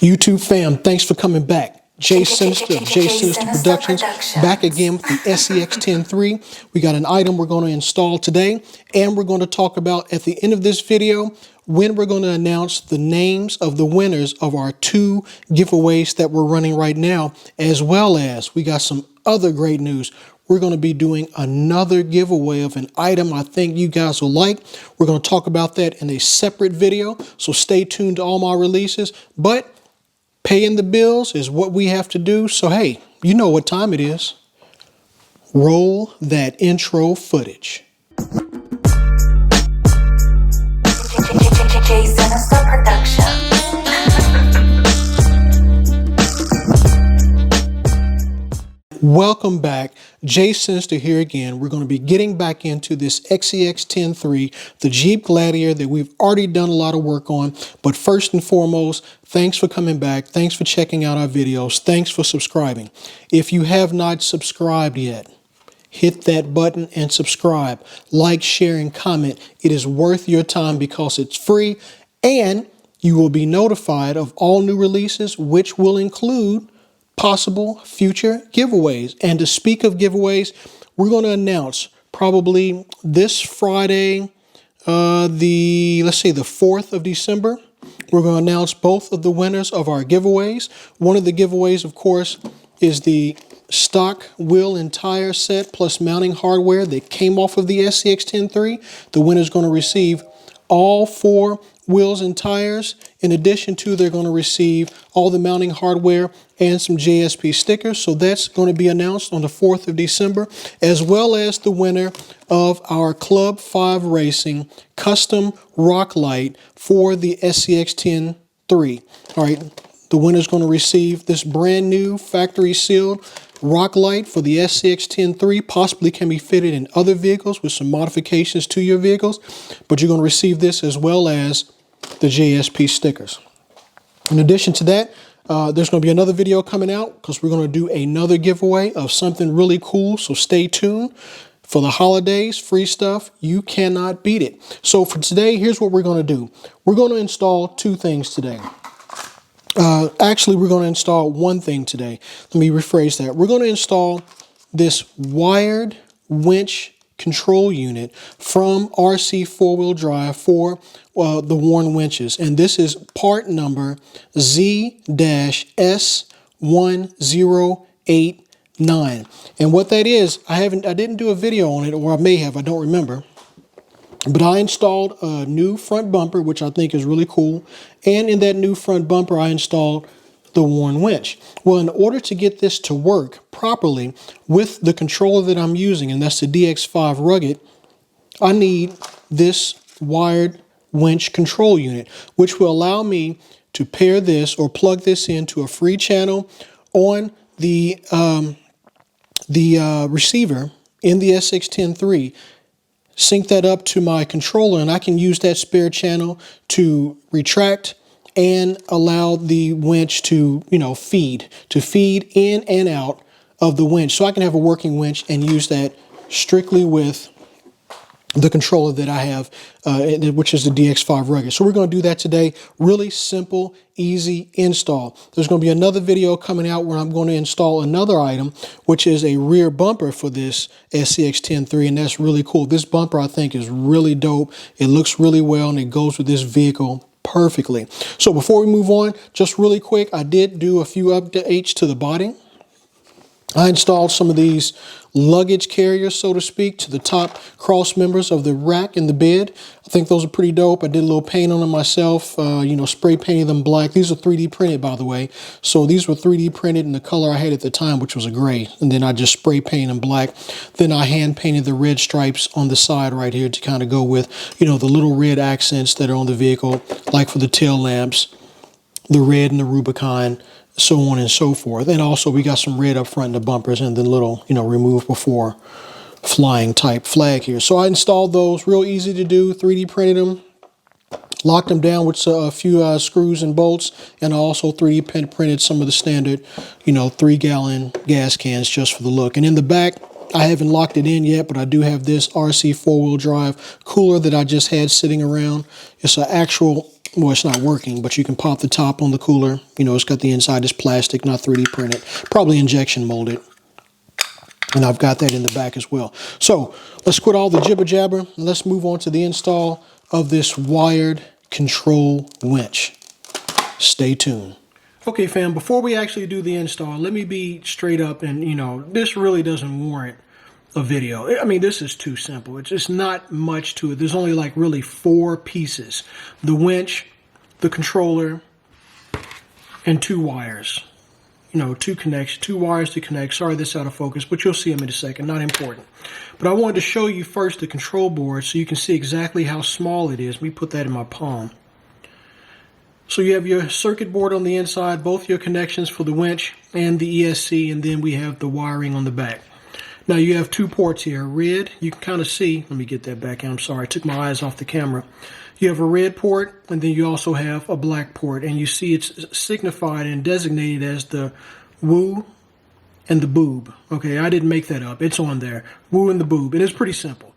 YouTube fam, thanks for coming back. Jay Sinister of Jay Sinister Productions, back again with the SCX10.3. We got an item we're going to install today, and we're going to talk about at the end of this video when we're going to announce the names of the winners of our 2 giveaways that we're running right now, as well as we got some other great news. We're going to be doing another giveaway of an item I think you guys will like. We're going to talk about that in a separate video, so stay tuned to all my releases. But paying the bills is what we have to do. So, hey, you know what time it is. Roll that intro footage. Jay Sinister Productions. Welcome back. Jay Sinister here again. We're going to be getting back into this SCX10.3, the Jeep Gladiator that we've already done a lot of work on. But first and foremost, thanks for coming back. Thanks for checking out our videos. Thanks for subscribing. If you have not subscribed yet, hit that button and subscribe. Like, share, and comment. It is worth your time because it's free, and you will be notified of all new releases, which will include possible future giveaways. And to speak of giveaways, we're going to announce probably this Friday, the 4th of December. We're going to announce both of the winners of our giveaways. One of the giveaways, of course, is the stock wheel and tire set plus mounting hardware that came off of the SCX10.3. The winner is going to receive all 4 wheels and tires. In addition to, they're going to receive all the mounting hardware and some JSP stickers. So that's going to be announced on the 4th of December, as well as the winner of our Club 5 Racing custom rock light for the SCX10.3. All right, the winner is going to receive this brand new factory sealed rock light for the SCX10.3. Possibly can be fitted in other vehicles with some modifications to your vehicles, but you're going to receive this as well as the JSP stickers. In addition to that, there's going to be another video coming out because we're going to do another giveaway of something really cool. So stay tuned for the holidays. Free stuff. You cannot beat it. So for today, here's what we're going to do. We're going to install 2 things today. Actually, we're going to install 1 thing today. Let me rephrase that. We're going to install this wired winch control unit from RC4WD for the Warn winches. And this is part number Z-S1089. And what that is, I didn't do a video on it, or I may have, I don't remember. But I installed a new front bumper, which I think is really cool. And in that new front bumper, I installed the Warn winch. Well, in order to get this to work properly with the controller that I'm using, and that's the DX5 Rugged, I need this wired winch control unit, which will allow me to pair this or plug this into a free channel on the receiver in the SCX10.3. Sync that up to my controller, and I can use that spare channel to retract and allow the winch to, feed in and out of the winch. So I can have a working winch and use that strictly with the controller that I have, which is the DX5 Rugged. So we're going to do that today. Really simple, easy install. There's going to be another video coming out where I'm going to install another item, which is a rear bumper for this SCX10.3, and that's really cool. This bumper, I think, is really dope. It looks really well, and it goes with this vehicle perfectly. So before we move on, just really quick, I did do a few updates to the body. I installed some of these luggage carriers, so to speak, to the top cross members of the rack in the bed. I think those are pretty dope. I did a little paint on them myself, spray painted them black. These are 3D printed, by the way. So these were 3D printed in the color I had at the time, which was a gray. And then I just spray painted them black. Then I hand painted the red stripes on the side right here to kind of go with, the little red accents that are on the vehicle, like for the tail lamps, the red and the Rubicon, so on and so forth. And also we got some red up front in the bumpers and the little, remove before flying type flag here. So I installed those, real easy to do, 3D printed them, locked them down with a few screws and bolts, and I also 3D printed some of the standard, 3-gallon gas cans just for the look. And in the back, I haven't locked it in yet, but I do have this RC4 wheel drive cooler that I just had sitting around. It's an actual well, it's not working, but you can pop the top on the cooler. You know, it's got the inside is plastic, not 3D printed, probably injection molded. And I've got that in the back as well. So let's quit all the jibber jabber and let's move on to the install of this wired control winch. Stay tuned. Okay, fam, before we actually do the install, let me be straight up and, you know, this really doesn't warrant a video. I mean, this is too simple. It's just not much to it. There's only like really 4 pieces. The winch, the controller, and 2 wires. You know, 2 wires to connect. Sorry, this is out of focus, but you'll see them in a second. Not important. But I wanted to show you first the control board so you can see exactly how small it is. Let me put that in my palm. So you have your circuit board on the inside, both your connections for the winch and the ESC, and then we have the wiring on the back. Now you have 2 ports here. Red, you can kind of see. Let me get that back. I'm sorry, I took my eyes off the camera. You have a red port, and then you also have a black port, and you see it's signified and designated as the woo and the boob. Okay, I didn't make that up. It's on there. Woo and the boob. And it's pretty simple.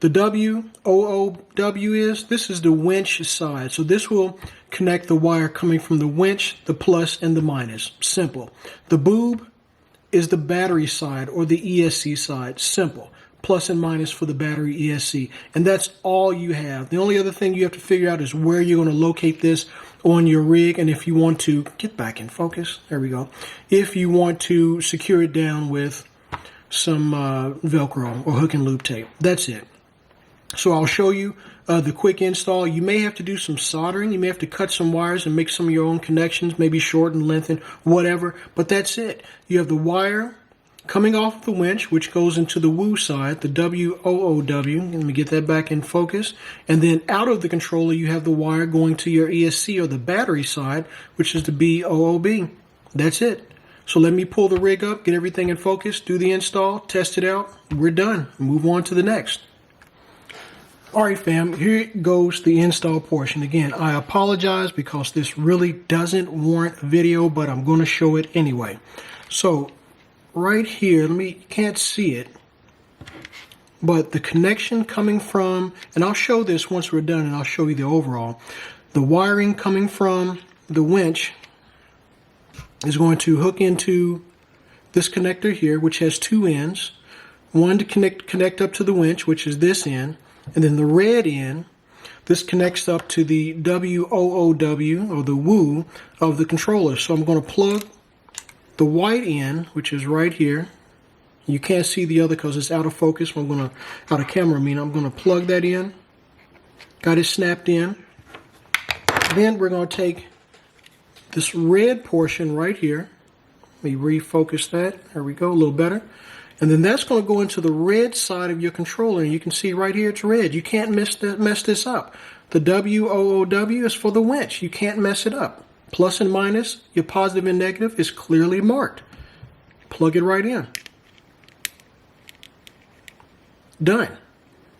The W-O-O-W this is the winch side. So this will connect the wire coming from the winch, the plus, and the minus. Simple. The boob is the battery side or the ESC side. Simple. Plus and minus for the battery ESC. And that's all you have. The only other thing you have to figure out is where you're going to locate this on your rig. And if you want to get back in focus, there we go. If you want to secure it down with some Velcro or hook and loop tape. That's it. So I'll show you the quick install. You may have to do some soldering. You may have to cut some wires and make some of your own connections, maybe shorten, lengthen, whatever. But that's it. You have the wire coming off the winch, which goes into the woo side, the W-O-O-W. Let me get that back in focus. And then out of the controller, you have the wire going to your ESC or the battery side, which is the B-O-O-B. That's it. So let me pull the rig up, get everything in focus, do the install, test it out. We're done. Move on to the next. All right, fam, here goes the install portion. Again, I apologize because this really doesn't warrant a video, but I'm going to show it anyway. So right here, you can't see it, but the connection coming from, and I'll show this once we're done and I'll show you the overall. The wiring coming from the winch is going to hook into this connector here, which has 2 ends. One to connect up to the winch, which is this end. And then the red end, this connects up to the W-O-O-W, or the woo, of the controller. So I'm going to plug the white end, which is right here. You can't see the other because it's out of focus. I'm going to, out of camera, I'm going to plug that in. Got it snapped in. Then we're going to take this red portion right here. Let me refocus that. There we go, a little better. And then that's going to go into the red side of your controller. And you can see right here it's red. You can't mess this up. The W-O-O-W is for the winch. You can't mess it up. Plus and minus, your positive and negative is clearly marked. Plug it right in. Done.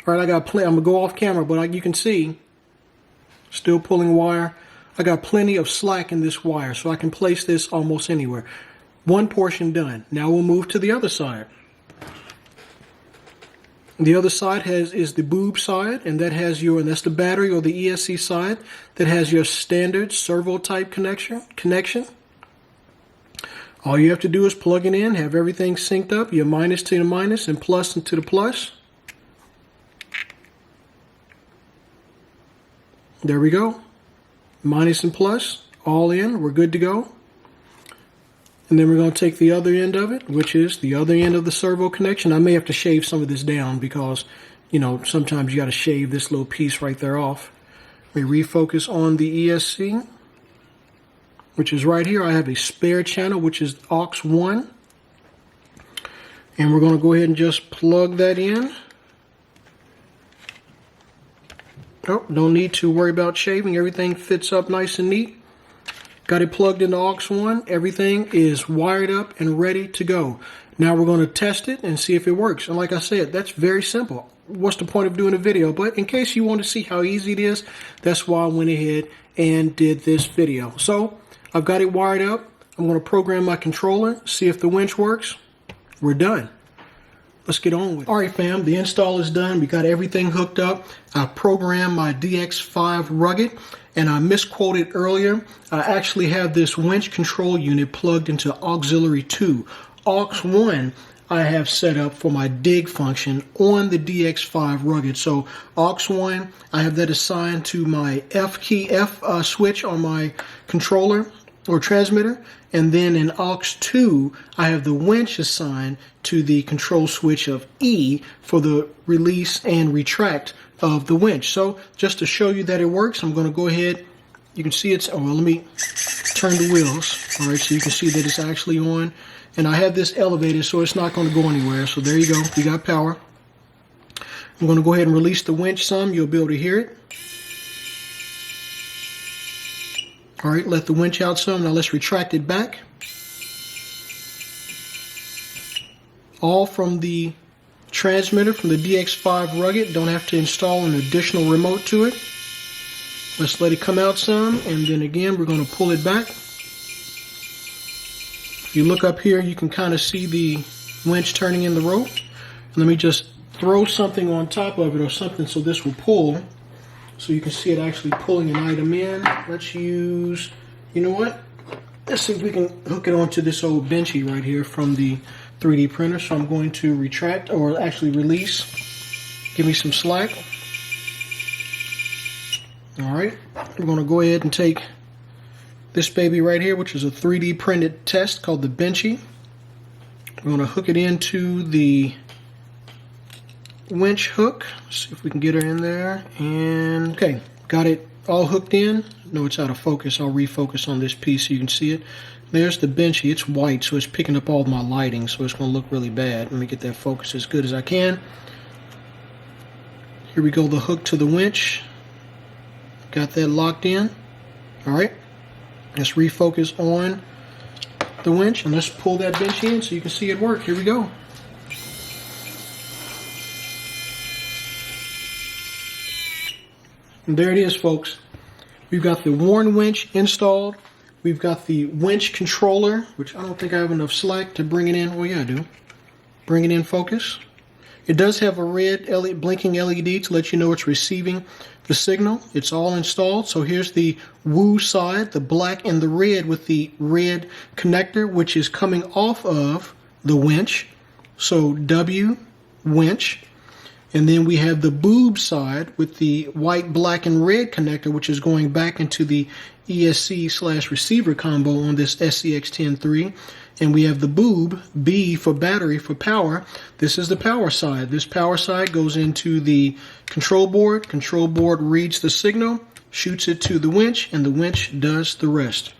All right, I got plenty. I'm going to go off camera, but you can see, still pulling wire. I got plenty of slack in this wire, so I can place this almost anywhere. One portion done. Now we'll move to the other side. The other side is the boob side, and that's the battery or the ESC side that has your standard servo type connection. All you have to do is plug it in, have everything synced up, your minus to the minus and plus to the plus. There we go. Minus and plus, all in, we're good to go. And then we're going to take the other end of it, which is the other end of the servo connection. I may have to shave some of this down because, you know, sometimes you got to shave this little piece right there off. Let me refocus on the ESC, which is right here. I have a spare channel, which is aux 1. And we're going to go ahead and just plug that in. Oh, don't need to worry about shaving. Everything fits up nice and neat. Got it plugged into aux 1. Everything is wired up and ready to go. Now we're going to test it and see if it works. And like I said, that's very simple. What's the point of doing a video? But in case you want to see how easy it is, that's why I went ahead and did this video. So I've got it wired up. I'm going to program my controller, see if the winch works. We're done. let's get on with it. All right, fam, the install is done. We got everything hooked up. I programmed my DX5 Rugged, and I misquoted earlier. I actually have this winch control unit plugged into auxiliary 2. Aux 1 I have set up for my dig function on the DX5 Rugged. So aux 1, I have that assigned to my F key switch on my controller or transmitter, and then in aux 2 I have the winch assigned to the control switch of E for the release and retract of the winch. So just to show you that it works, I'm going to go ahead. You can see it's, oh, well, let me turn the wheels. All right, so you can see that it's actually on, and I have this elevated so it's not going to go anywhere. So there you go, you got power. I'm going to go ahead and release the winch some. You'll be able to hear it. All right, let the winch out some. Now let's retract it back. All from the transmitter from the DX5 Rugged. Don't have to install an additional remote to it. Let's let it come out some, and then again we're going to pull it back. If you look up here, you can kind of see the winch turning in the rope. Let me just throw something on top of it or something so this will pull. So you can see it actually pulling an item in. Let's use, you know what? Let's see if we can hook it onto this old benchy right here from the 3D printer. So I'm going to retract, or actually release. Give me some slack. All right, we're going to go ahead and take this baby right here, which is a 3D printed test called the benchy. We're going to hook it into the winch hook. See if we can get her in there. And okay, got it all hooked in. No, it's out of focus. I'll refocus on this piece so you can see it. There's the benchy. It's white, so it's picking up all my lighting, so it's going to look really bad. Let me get that focus as good as I can. Here we go, the hook to the winch. Got that locked in. All right, let's refocus on the winch and let's pull that benchy in so you can see it work. Here we go. And there it is, folks. We've got the Warn winch installed. We've got the winch controller, which I don't think I have enough slack to bring it in. Well, yeah, I do. Bring it in focus. It does have a red LED, blinking LED to let you know it's receiving the signal. It's all installed. So here's the woo side, the black and the red with the red connector, which is coming off of the winch. So W, winch. And then we have the boob side with the white, black, and red connector, which is going back into the ESC/receiver combo on this SCX10.3. And we have the boob, B for battery, for power. This is the power side. This power side goes into the control board. Control board reads the signal, shoots it to the winch, and the winch does the rest.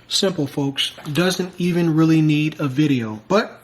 Simple, folks. Doesn't even really need a video. But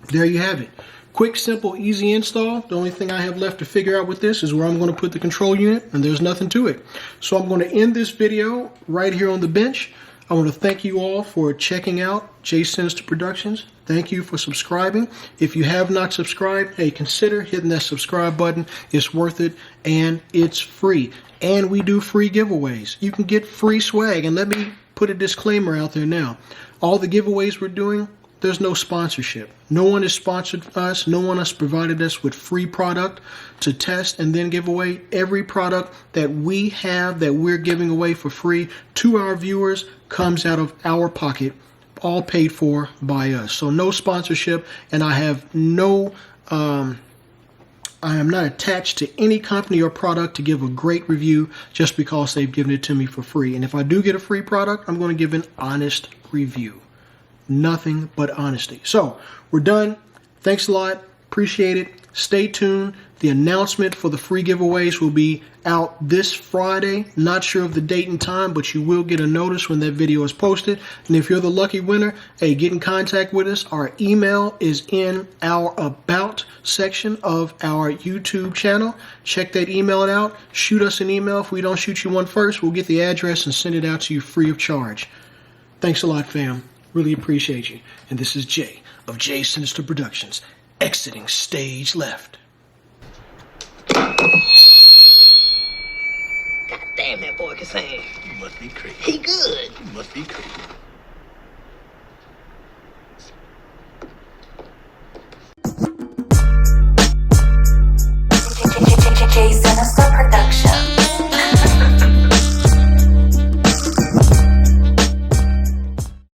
there you have it. Quick, simple, easy install. The only thing I have left to figure out with this is where I'm going to put the control unit, and there's nothing to it. So I'm going to end this video right here on the bench. I want to thank you all for checking out J Sinister Productions. Thank you for subscribing. If you have not subscribed, hey, consider hitting that subscribe button. It's worth it, and it's free. And we do free giveaways. You can get free swag, and let me put a disclaimer out there now. All the giveaways we're doing, there's no sponsorship. No one has sponsored us. No one has provided us with free product to test and then give away. Every product that we have that we're giving away for free to our viewers comes out of our pocket, all paid for by us. So no sponsorship, and I have no, I am not attached to any company or product to give a great review just because they've given it to me for free. And if I do get a free product, I'm going to give an honest review. Nothing but honesty. So we're done. Thanks a lot. Appreciate it. Stay tuned. The announcement for the free giveaways will be out this Friday. Not sure of the date and time, but you will get a notice when that video is posted. And if you're the lucky winner, hey, get in contact with us. Our email is in our About section of our YouTube channel. Check that email out. Shoot us an email. If we don't shoot you one first, we'll get the address and send it out to you free of charge. Thanks a lot, fam. Really appreciate you. And this is Jay of J Sinister Productions, exiting stage left. God damn, that boy can sing. You must be crazy. He good. You must be crazy.